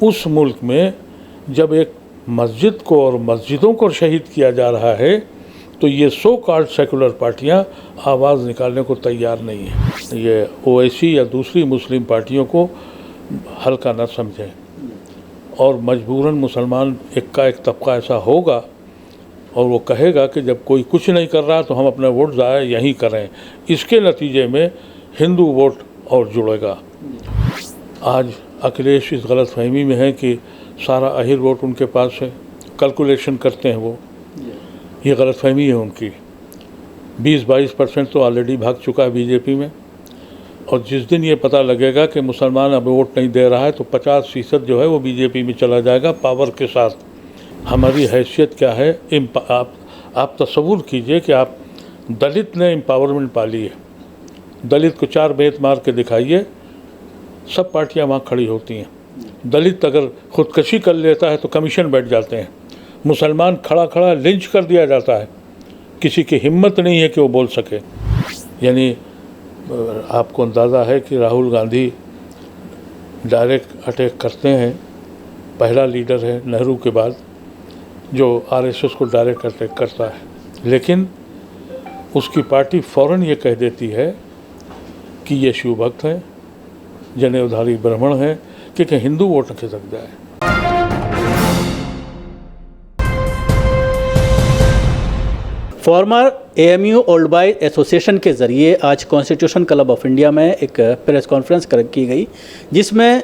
उस मुल्क में जब एक मस्जिद को और मस्जिदों को शहीद किया जा रहा है तो ये सो कॉल्ड सेकुलर पार्टियां आवाज़ निकालने को तैयार नहीं है। ये ओवैसी या दूसरी मुस्लिम पार्टियों को हल्का न समझें और मजबूरन मुसलमान एक का एक तबका ऐसा होगा और वो कहेगा कि जब कोई कुछ नहीं कर रहा तो हम अपना वोट ज़ाया यहीं करें। इसके नतीजे में हिंदू वोट और जुड़ेगा। आज अखिलेश इस गलतफहमी में है कि सारा अहिर वोट उनके पास है, कैलकुलेशन करते हैं वो, ये गलतफहमी है उनकी। 20-22% तो ऑलरेडी भाग चुका है बीजेपी में और जिस दिन ये पता लगेगा कि मुसलमान अब वोट नहीं दे रहा है तो 50% जो है वो बीजेपी में चला जाएगा पावर के साथ। हमारी हैसियत क्या है? आप तसव्वुर कीजिए कि आप दलित ने एम्पावरमेंट पाली है, दलित को 4 बेत मार के दिखाइए, सब पार्टियां वहाँ खड़ी होती हैं। दलित अगर ख़ुदकशी कर लेता है तो कमीशन बैठ जाते हैं। मुसलमान खड़ा खड़ा लिंच कर दिया जाता है, किसी की हिम्मत नहीं है कि वो बोल सके। यानी आपको अंदाज़ा है कि राहुल गांधी डायरेक्ट अटैक करते हैं, पहला लीडर है नेहरू के बाद जो आरएसएस को डायरेक्ट अटैक करता है, लेकिन उसकी पार्टी फ़ौरन ये कह देती है कि ये शिव भक्त हैं, जनेऊधारी ब्राह्मण हैं, कि हिंदू वोट न खिसक जाए। Farmer AMU old boys association के ज़रिए आज कॉन्स्टिट्यूशन क्लब ऑफ इंडिया में एक प्रेस कॉन्फ्रेंस की गई, जिसमें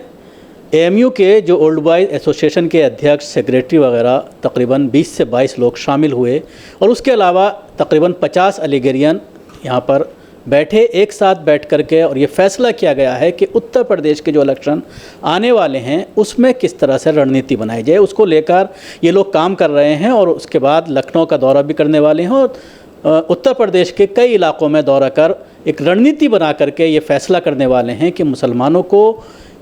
एएमयू के जो ओल्ड बॉयज एसोसिएशन के अध्यक्ष, सेक्रेटरी वगैरह तकरीबन 20 से 22 लोग शामिल हुए और उसके अलावा तकरीबन 50 अलीगरियन यहाँ पर बैठे, एक साथ बैठ करके, और ये फैसला किया गया है कि उत्तर प्रदेश के जो इलेक्शन आने वाले हैं उसमें किस तरह से रणनीति बनाई जाए, उसको लेकर ये लोग काम कर रहे हैं और उसके बाद लखनऊ का दौरा भी करने वाले हैं और उत्तर प्रदेश के कई इलाकों में दौरा कर एक रणनीति बना करके ये फैसला करने वाले हैं कि मुसलमानों को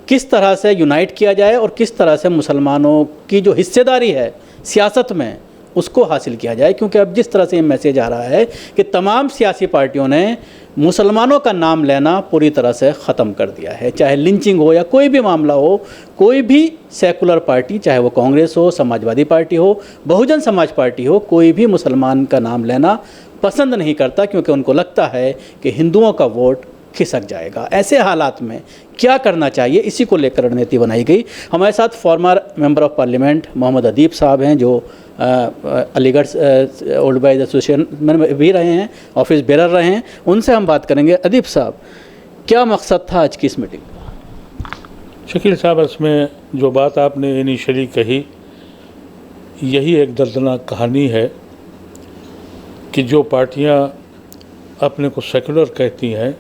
किस तरह से यूनाइट किया जाए और किस तरह से मुसलमानों की जो हिस्सेदारी है सियासत में उसको हासिल किया जाए। क्योंकि अब जिस तरह से ये मैसेज आ रहा है कि तमाम सियासी पार्टियों ने मुसलमानों का नाम लेना पूरी तरह से ख़त्म कर दिया है, चाहे लिंचिंग हो या कोई भी मामला हो, कोई भी सेकुलर पार्टी, चाहे वो कांग्रेस हो, समाजवादी पार्टी हो, बहुजन समाज पार्टी हो, कोई भी मुसलमान का नाम लेना पसंद नहीं करता, क्योंकि उनको लगता है कि हिंदुओं का वोट खिसक जाएगा। ऐसे हालात में क्या करना चाहिए, इसी को लेकर रणनीति बनाई गई। हमारे साथ former member of parliament Mohammad Adeeb साहब हैं, जो अलीगढ़ ओल्ड बॉयज एसोसिएशन में भी रहे हैं, ऑफिस बेरर रहे हैं, उनसे हम बात करेंगे। अदीब साहब, क्या मकसद था आज की इस मीटिंग का? शकील साहब, इसमें जो बात आपने इनिशियली कही, यही एक दर्दनाक कहानी है कि जो पार्टियां अपने को सेकुलर कहती हैं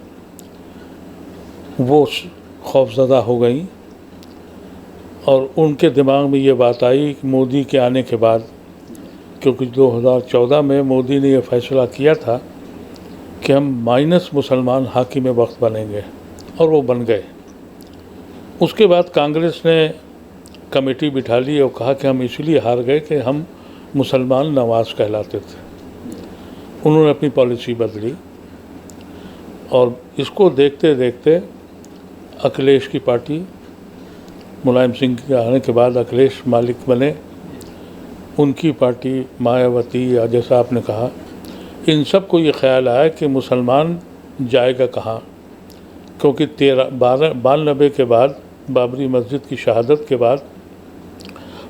वो खौफज़दा हो गई और उनके दिमाग में ये बात आई कि मोदी के आने के बाद, क्योंकि 2014 में मोदी ने यह फ़ैसला किया था कि हम माइनस मुसलमान हाकिम वक्त बनेंगे, और वो बन गए। उसके बाद कांग्रेस ने कमेटी बिठा ली और कहा कि हम इसलिए हार गए कि हम मुसलमान नवाज कहलाते थे। उन्होंने अपनी पॉलिसी बदली और इसको देखते देखते अखिलेश की पार्टी, मुलायम सिंह के आने के बाद अखिलेश मालिक बने, उनकी पार्टी मायावती, या जैसा आपने कहा, इन सब को ये ख्याल आया कि मुसलमान जाएगा कहाँ, क्योंकि 92 के बाद, बाबरी मस्जिद की शहादत के बाद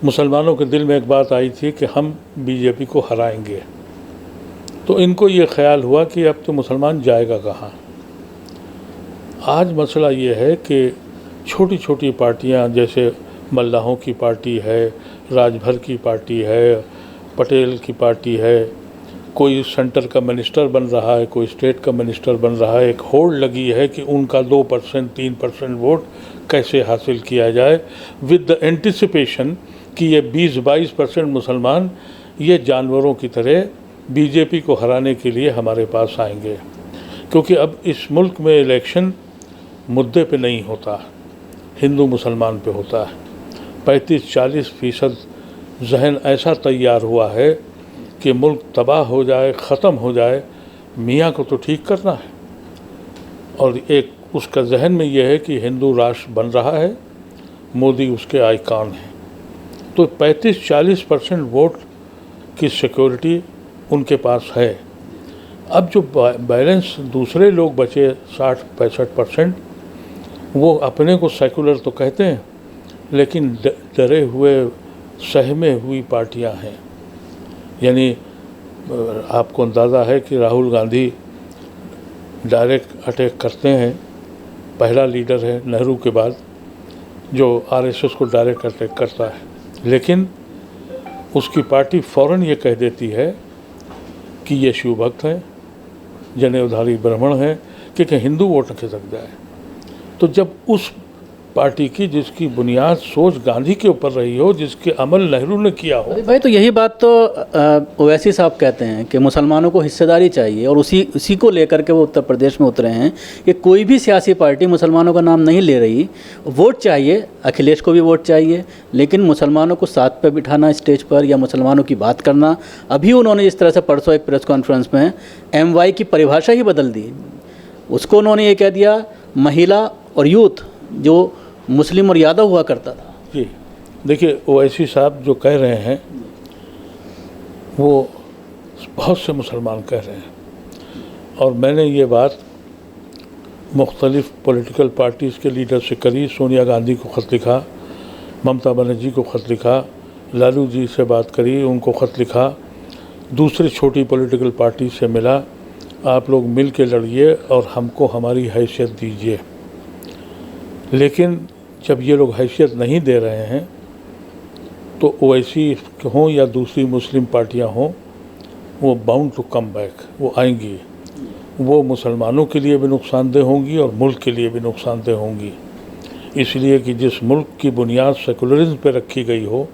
मुसलमानों के दिल में एक बात आई थी कि हम बीजेपी को हराएंगे। तो इनको ये ख्याल हुआ कि अब तो मुसलमान जाएगा कहाँ। आज मसला ये है कि छोटी छोटी पार्टियां, जैसे मल्लाहों की पार्टी है, राजभर की पार्टी है, पटेल की पार्टी है, कोई सेंटर का मिनिस्टर बन रहा है, कोई स्टेट का मिनिस्टर बन रहा है, एक होड़ लगी है कि उनका 2% 3% वोट कैसे हासिल किया जाए, विद द एंटिसिपेशन कि ये 20-22% मुसलमान ये जानवरों की तरह बीजेपी को हराने के लिए हमारे पास आएंगे। क्योंकि अब इस मुल्क में इलेक्शन मुद्दे पे नहीं होता, हिंदू मुसलमान पे होता है। 35-40% जहन ऐसा तैयार हुआ है कि मुल्क तबाह हो जाए, ख़त्म हो जाए, मियाँ को तो ठीक करना है। और एक उसका जहन में यह है कि हिंदू राष्ट्र बन रहा है मोदी उसके आइकॉन हैं। तो 35-40% वोट की सिक्योरिटी उनके पास है। अब जो बैलेंस दूसरे लोग बचे 60-65%, वो अपने को सेकुलर तो कहते हैं, लेकिन डरे हुए सहमे हुई पार्टियां हैं। यानी आपको अंदाज़ा है कि राहुल गांधी डायरेक्ट अटैक करते हैं, पहला लीडर है नेहरू के बाद जो आरएसएस को डायरेक्ट अटैक करता है, लेकिन उसकी पार्टी फ़ौरन ये कह देती है कि ये शिव भक्त हैं, जनेऊधारी ब्राह्मण हैं, क्योंकि हिंदू वोट न खिसक जाए। तो जब उस पार्टी की जिसकी बुनियाद सोच गांधी के ऊपर रही हो, जिसके अमल नेहरू ने किया हो। भाई तो यही बात तो ओवैसी साहब कहते हैं कि मुसलमानों को हिस्सेदारी चाहिए, और उसी को लेकर के वो उत्तर प्रदेश में उतरे हैं कि कोई भी सियासी पार्टी मुसलमानों का नाम नहीं ले रही, वोट चाहिए, अखिलेश को भी वोट चाहिए, लेकिन मुसलमानों को साथ पे बिठाना स्टेज पर या मुसलमानों की बात करना। अभी उन्होंने जिस तरह से परसों एक प्रेस कॉन्फ्रेंस में MY की परिभाषा ही बदल दी। उसको उन्होंने ये कह दिया महिला और यूथ जो मुस्लिम और यादव हुआ करता था। जी देखिए, ओवैसी साहब जो कह रहे हैं वो बहुत से मुसलमान कह रहे हैं, और मैंने ये बात मुख्तलिफ़ पॉलिटिकल पार्टीज़ के लीडर से करी। सोनिया गांधी को ख़त लिखा, ममता बनर्जी को ख़त लिखा, लालू जी से बात करी, उनको ख़त लिखा, दूसरी छोटी पॉलिटिकल पार्टी से मिला, आप लोग मिल के लड़िए और हमको हमारी हैसियत दीजिए। लेकिन जब ये लोग हैसियत नहीं दे रहे हैं तो ओवैसी हों या दूसरी मुस्लिम पार्टियां हों, वो बाउंड टू कम बैक, वो आएंगी। वो मुसलमानों के लिए भी नुकसानदेह होंगी और मुल्क के लिए भी नुकसानदेह होंगी, इसलिए कि जिस मुल्क की बुनियाद सेकुलरिज्म पे रखी गई हो,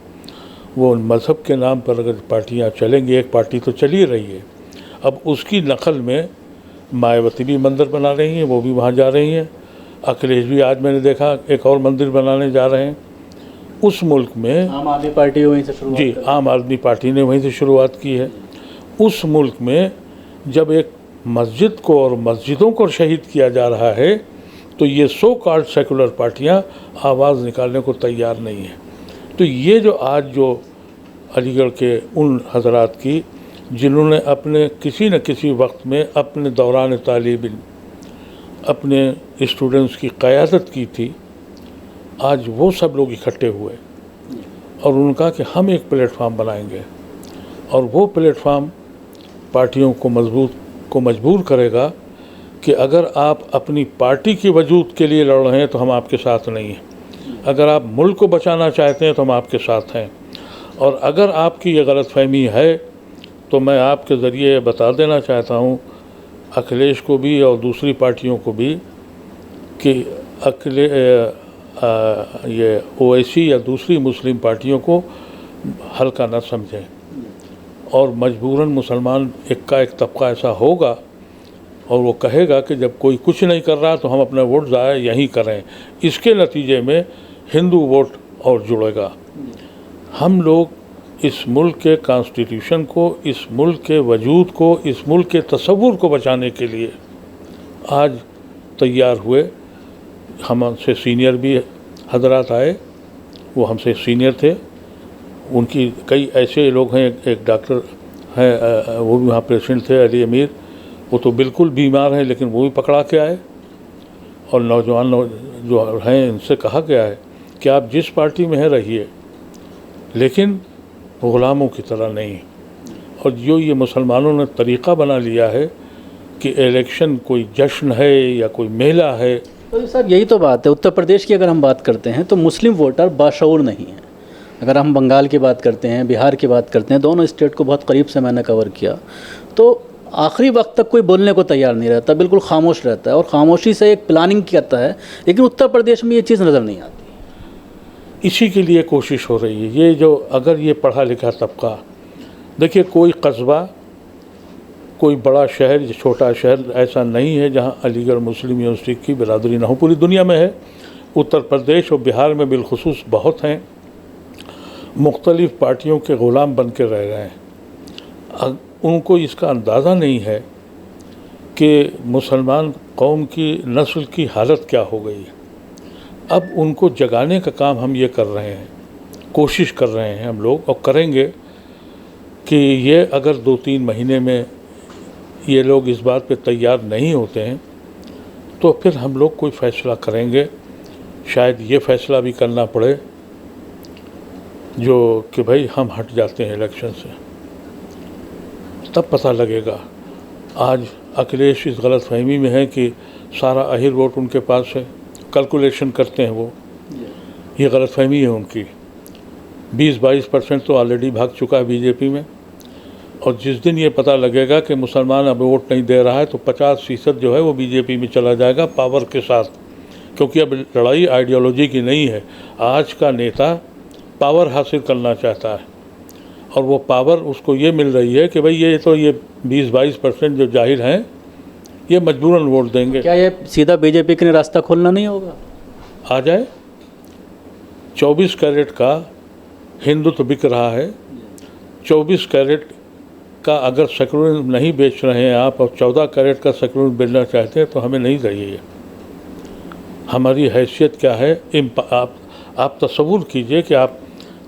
वो मज़हब के नाम पर अगर पार्टियां चलेंगी, एक पार्टी तो चल ही रही है, अब उसकी नकल में मायावती भी मंदिर बना रही हैं, वो भी वहाँ जा रही हैं, अखिलेश भी आज मैंने देखा एक और मंदिर बनाने जा रहे हैं। उस मुल्क में आम आदमी पार्टी वहीं से शुरुआत जी, आम आदमी पार्टी ने वहीं से शुरुआत की है। उस मुल्क में जब एक मस्जिद को और मस्जिदों को शहीद किया जा रहा है, तो ये सो कॉल्ड सेकुलर पार्टियां आवाज़ निकालने को तैयार नहीं हैं। तो ये जो आज जो अलीगढ़ के उन हजरात की जिन्होंने अपने किसी न किसी वक्त में अपने दौरान तालीम अपने स्टूडेंट्स की क़यादत की थी, आज वो सब लोग इकट्ठे हुए और उन्होंने कहा कि हम एक प्लेटफार्म बनाएंगे, और वो प्लेटफार्म पार्टियों को मजबूर करेगा कि अगर आप अपनी पार्टी के वजूद के लिए लड़ रहे हैं तो हम आपके साथ नहीं हैं, अगर आप मुल्क को बचाना चाहते हैं तो हम आपके साथ हैं, और अगर आपकी ये गलतफहमी है तो मैं आपके ज़रिए बता देना चाहता हूँ अखिलेश को भी और दूसरी पार्टियों को भी कि ये ओवैसी या दूसरी मुस्लिम पार्टियों को हल्का न समझें, और मजबूरन मुसलमान एक का एक तबका ऐसा होगा और वो कहेगा कि जब कोई कुछ नहीं कर रहा तो हम अपना वोट ज़ाया यहीं करें। इसके नतीजे में हिंदू वोट और जुड़ेगा। हम लोग इस मुल्क के कॉन्स्टिट्यूशन को, इस मुल्क के वजूद को, इस मुल्क के तसव्वुर को बचाने के लिए आज तैयार हुए। हमसे सीनियर भी हजरात आए, वो हमसे सीनियर थे, उनकी कई ऐसे लोग हैं, एक डॉक्टर हैं वो भी वहाँ प्रेसिडेंट थे, अली अमीर, वो तो बिल्कुल बीमार हैं लेकिन वो भी पकड़ा के आए। और नौजवान जो हैं इनसे कहा गया है कि आप जिस पार्टी में हैं रहिए, लेकिन ग़ुलामों की तरह नहीं। और जो ये मुसलमानों ने तरीक़ा बना लिया है कि इलेक्शन कोई जश्न है या कोई मेला है। तो साहब यही तो बात है, उत्तर प्रदेश की अगर हम बात करते हैं तो मुस्लिम वोटर बाशऊर नहीं है। अगर हम बंगाल की बात करते हैं, बिहार की बात करते हैं, दोनों स्टेट को बहुत करीब से मैंने कवर किया, तो आखिरी वक्त तक कोई बोलने को तैयार नहीं रहता, बिल्कुल खामोश रहता है और ख़ामोशी से एक प्लानिंग करता है। लेकिन उत्तर प्रदेश में ये चीज़ नज़र नहीं आती। इसी के लिए कोशिश हो रही है। ये जो अगर ये पढ़ा लिखा तबका, देखिए कोई कस्बा, कोई बड़ा शहर या छोटा शहर ऐसा नहीं है जहाँ अलीगढ़ मुस्लिम यूनिवर्सिटी की बिरादरी ना हो। पूरी दुनिया में है, उत्तर प्रदेश और बिहार में बिलखुसूस बहुत हैं। मुख्तलिफ़ पार्टियों के ग़ुलाम बन के रह रहे हैं। उनको इसका अंदाज़ा नहीं है कि मुसलमान कौम की नस्ल की हालत क्या हो गई है। अब उनको जगाने का काम हम ये कर रहे हैं, कोशिश कर रहे हैं हम लोग, और करेंगे कि ये अगर 2-3 महीने में ये लोग इस बात पे तैयार नहीं होते हैं तो फिर हम लोग कोई फ़ैसला करेंगे। शायद ये फ़ैसला भी करना पड़े जो कि भाई हम हट जाते हैं इलेक्शन से, तब पता लगेगा। आज अखिलेश इस गलतफहमी में है कि सारा अहिर वोट उनके पास है, कैलकुलेशन करते हैं वो, ये गलतफहमी है उनकी। 20-22% तो ऑलरेडी भाग चुका है बीजेपी में, और जिस दिन ये पता लगेगा कि मुसलमान अब वोट नहीं दे रहा है तो 50% जो है वो बीजेपी में चला जाएगा पावर के साथ, क्योंकि अब लड़ाई आइडियोलॉजी की नहीं है। आज का नेता पावर हासिल करना चाहता है, और वो पावर उसको ये मिल रही है कि भाई ये 20-22% जो जाहिर हैं ये मजबूरन वोट देंगे। क्या ये सीधा बीजेपी के लिए रास्ता खोलना नहीं होगा? आ जाए, 24 कैरेट का हिंदुत्व बिक रहा है। 24 कैरेट का अगर सेक्युलरिज्म नहीं बेच रहे हैं आप, और 14 कैरेट का सेक्युलरिज्म बेचना चाहते हैं तो हमें नहीं चाहिए। हमारी हैसियत क्या है? आप तसव्वुर कीजिए कि आप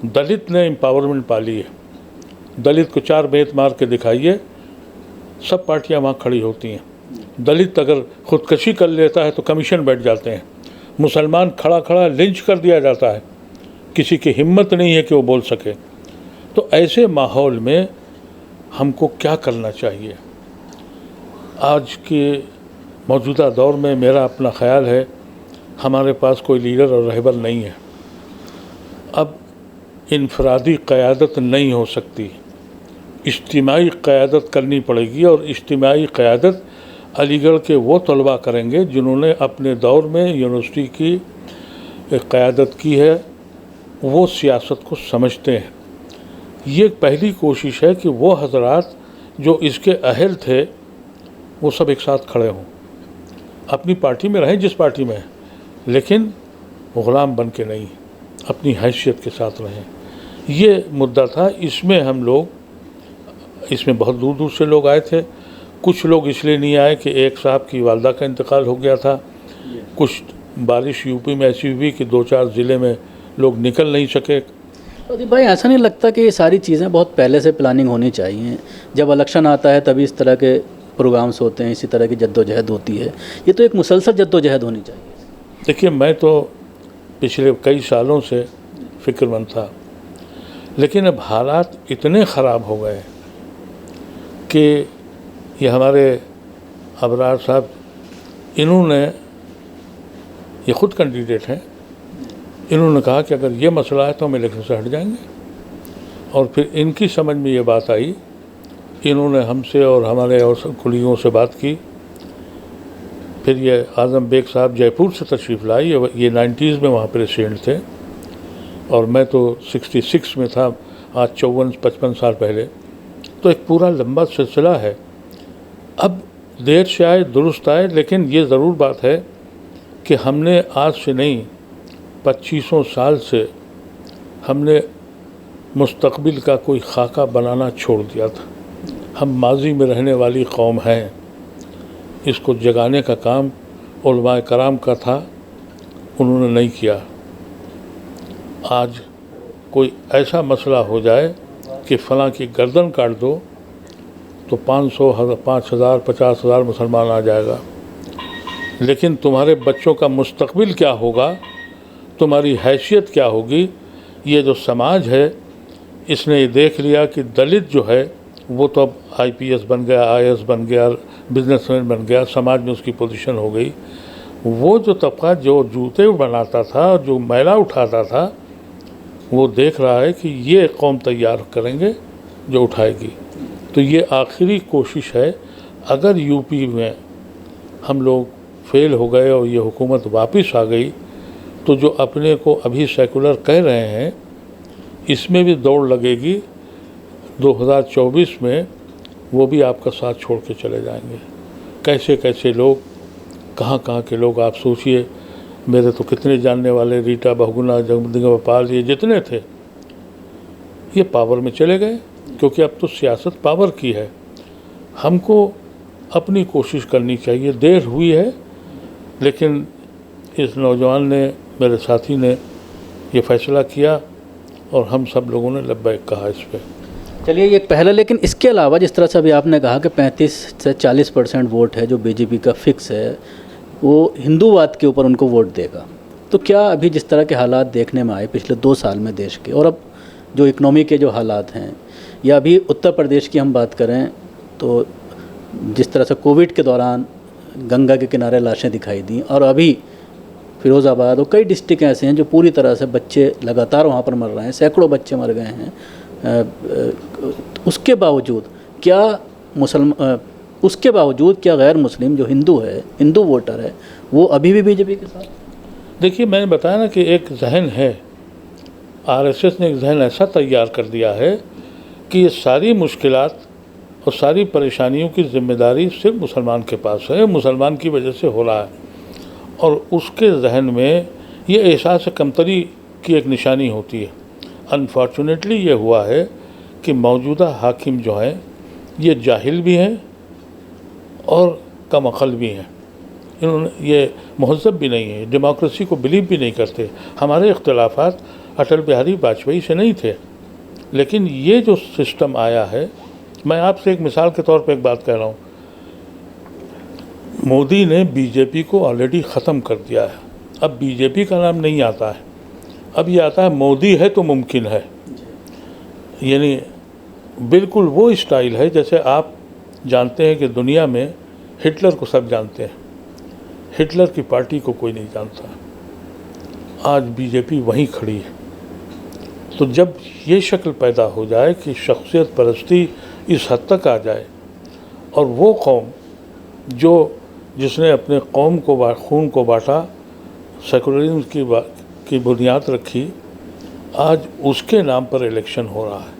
दलित ने एम्पावरमेंट पाली है। दलित को 4 बेत मार के दिखाइए, सब पार्टियां वहाँ खड़ी होती हैं। दलित अगर ख़ुदकशी कर लेता है तो कमीशन बैठ जाते हैं। मुसलमान खड़ा खड़ा लिंच कर दिया जाता है, किसी की हिम्मत नहीं है कि वो बोल सके। तो ऐसे माहौल में हमको क्या करना चाहिए? आज के मौजूदा दौर में मेरा अपना ख्याल है हमारे पास कोई लीडर और रहबर नहीं है। अब इनफरादी क़यादत नहीं हो सकती, इज्तिमाई क़यादत करनी पड़ेगी, और इज्तिमाई क़यादत अलीगढ़ के वो तलबा करेंगे जिन्होंने अपने दौर में यूनिवर्सिटी की क़यादत की है, वो सियासत को समझते हैं। ये पहली कोशिश है कि वो हजरात जो इसके अहल थे वो सब एक साथ खड़े हों, अपनी पार्टी में रहें जिस पार्टी में है, लेकिन ग़ुलाम बन के नहीं, अपनी हैसियत के साथ रहें। ये मुद्दा था। इसमें हम लोग, इसमें बहुत दूर दूर से लोग आए थे। कुछ लोग इसलिए नहीं आए कि एक साहब की वालदा का इंतकाल हो गया था, कुछ बारिश यूपी में ऐसी हुई कि 2-4 ज़िले में लोग निकल नहीं सके। प्रदीप भाई, ऐसा नहीं लगता कि ये सारी चीज़ें बहुत पहले से प्लानिंग होनी चाहिए? जब इलेक्शन आता है तभी इस तरह के प्रोग्राम्स होते हैं, इसी तरह की जद्दोजहद होती है। ये तो एक मुसलसल जद्दोजहद होनी चाहिए। देखिए, मैं तो पिछले कई सालों से फ़िक्रमंद था, लेकिन अब हालात इतने ख़राब हो गए कि ये हमारे अबरार साहब, इन्होंने, ये ख़ुद कैंडिडेट हैं, इन्होंने कहा कि अगर ये मसला है तो हम इलेक्शन से हट जाएंगे। और फिर इनकी समझ में ये बात आई, इन्होंने हमसे और हमारे और कुलीगों से बात की। फिर ये आज़म बेग साहब जयपुर से तशरीफ़ लाई, ये 90s में वहाँ प्रेसिडेंट थे, और मैं तो 66 में था, आज 54-55 साल पहले। तो एक पूरा लंबा सिलसिला है। अब देर से आए दुरुस्त आए, लेकिन ये ज़रूर बात है कि हमने आज से नहीं 2500 साल से हमने मुस्तक़बिल का कोई खाका बनाना छोड़ दिया था। हम माजी में रहने वाली कौम हैं। इसको जगाने का काम उलमाए कराम का था, उन्होंने नहीं किया। आज कोई ऐसा मसला हो जाए कि फ़लाँ की गर्दन काट दो तो 500, 5000, 50,000 मुसलमान आ जाएगा, लेकिन तुम्हारे बच्चों का मुस्तक़बिल क्या होगा, तुम्हारी हैसियत क्या होगी? ये जो समाज है इसने ये देख लिया कि दलित जो है वो तो अब IPS बन गया, IAS बन गया, बिजनेसमैन बन गया, समाज में उसकी पोजीशन हो गई। वो जो तबका जो जूते बनाता था, जो मैला उठाता था, वो देख रहा है कि ये कौम तैयार करेंगे जो उठाएगी। तो ये आखिरी कोशिश है। अगर यूपी में हम लोग फेल हो गए और ये हुकूमत वापस आ गई तो जो अपने को अभी सेकुलर कह रहे हैं इसमें भी दौड़ लगेगी। 2024 में वो भी आपका साथ छोड़ के चले जाएंगे। कैसे कैसे लोग, कहाँ कहाँ के लोग, आप सोचिए। मेरे तो कितने जानने वाले, रीटा बहुगुना, जगदम्बिका पाल, ये जितने थे ये पावर में चले गए, क्योंकि अब तो सियासत पावर की है। हमको अपनी कोशिश करनी चाहिए। देर हुई है, लेकिन इस नौजवान ने मेरे साथी ने ये फैसला किया और हम सब लोगों ने लब्बैक कहा इस पर। चलिए ये पहला, लेकिन इसके अलावा जिस तरह से अभी आपने कहा कि 35 से 40% वोट है जो बीजेपी का फिक्स है, वो हिंदूवाद के ऊपर उनको वोट देगा, तो क्या अभी जिस तरह के हालात देखने में आए पिछले 2 साल में देश के, और अब जो इकनॉमी के जो हालात हैं, या अभी उत्तर प्रदेश की हम बात करें तो जिस तरह से कोविड के दौरान गंगा के किनारे लाशें दिखाई दी, और अभी फिरोज़ाबाद और कई डिस्ट्रिक्ट ऐसे हैं जो पूरी तरह से बच्चे लगातार वहाँ पर मर रहे हैं, सैकड़ों बच्चे मर गए हैं, उसके बावजूद क्या गैर मुस्लिम जो हिंदू है, हिंदू वोटर है, वो अभी भी बीजेपी के साथ? देखिए, मैंने बताया ना कि एक जहन है, आरएसएस ने एक जहन ऐसा तैयार कर दिया है कि ये सारी मुश्किलात और सारी परेशानियों की जिम्मेदारी सिर्फ मुसलमान के पास है, मुसलमान की वजह से हो रहा है। और उसके जहन में ये एहसास कमतरी की एक निशानी होती है। अनफॉर्चुनेटली ये हुआ है कि मौजूदा हाकिम जो हैं ये जाहिल भी हैं और कम अक़ल भी हैं। इन्होंने ये महज़ब भी नहीं है, डेमोक्रेसी को बिलीव भी नहीं करते। हमारे इख्तिलाफ़ात अटल बिहारी वाजपेयी से नहीं थे, लेकिन ये जो सिस्टम आया है, मैं आपसे एक मिसाल के तौर पे एक बात कह रहा हूँ, मोदी ने बीजेपी को ऑलरेडी ख़त्म कर दिया है। अब बीजेपी का नाम नहीं आता है, अब ये आता है मोदी है तो मुमकिन है। यानी बिल्कुल वो स्टाइल है जैसे आप जानते हैं कि दुनिया में हिटलर को सब जानते हैं, हिटलर की पार्टी को कोई नहीं जानता। आज बीजेपी वहीं खड़ी है। तो जब ये शक्ल पैदा हो जाए कि शख्सियत परस्ती इस हद तक आ जाए, और वो कौम जिसने अपने कौम को खून को बांटा, सेकुलरिज्म की बुनियाद रखी, आज उसके नाम पर इलेक्शन हो रहा है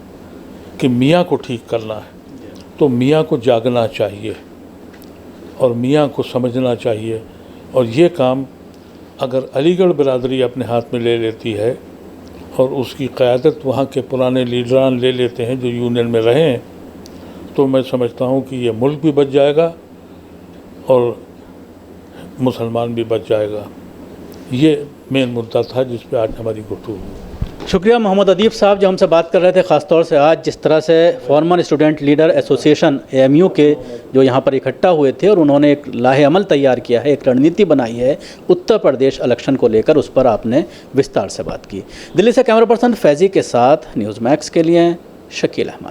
कि मियाँ को ठीक करना है। तो मियाँ को जागना चाहिए और मियाँ को समझना चाहिए, और ये काम अगर अलीगढ़ बिरादरी अपने हाथ में ले लेती है और उसकी क़यादत वहाँ के पुराने लीडरान ले लेते हैं जो यूनियन में रहे हैं, तो मैं समझता हूँ कि ये मुल्क भी बच जाएगा और मुसलमान भी बच जाएगा। ये मेन मुद्दा था जिस पे आज हमारी गुफ्तगू हुई। शुक्रिया मोहम्मद अदीब साहब जो हमसे बात कर रहे थे, ख़ासतौर से आज जिस तरह से farmer student leader association AMU के जो यहाँ पर इकट्ठा हुए थे और उन्होंने एक लाहे-अमल तैयार किया है, एक रणनीति बनाई है उत्तर प्रदेश इलेक्शन को लेकर, उस पर आपने विस्तार से बात की। दिल्ली से कैमरा पर्सन फैज़ी के साथ न्यूज़ मैक्स के लिए शकील अहमद।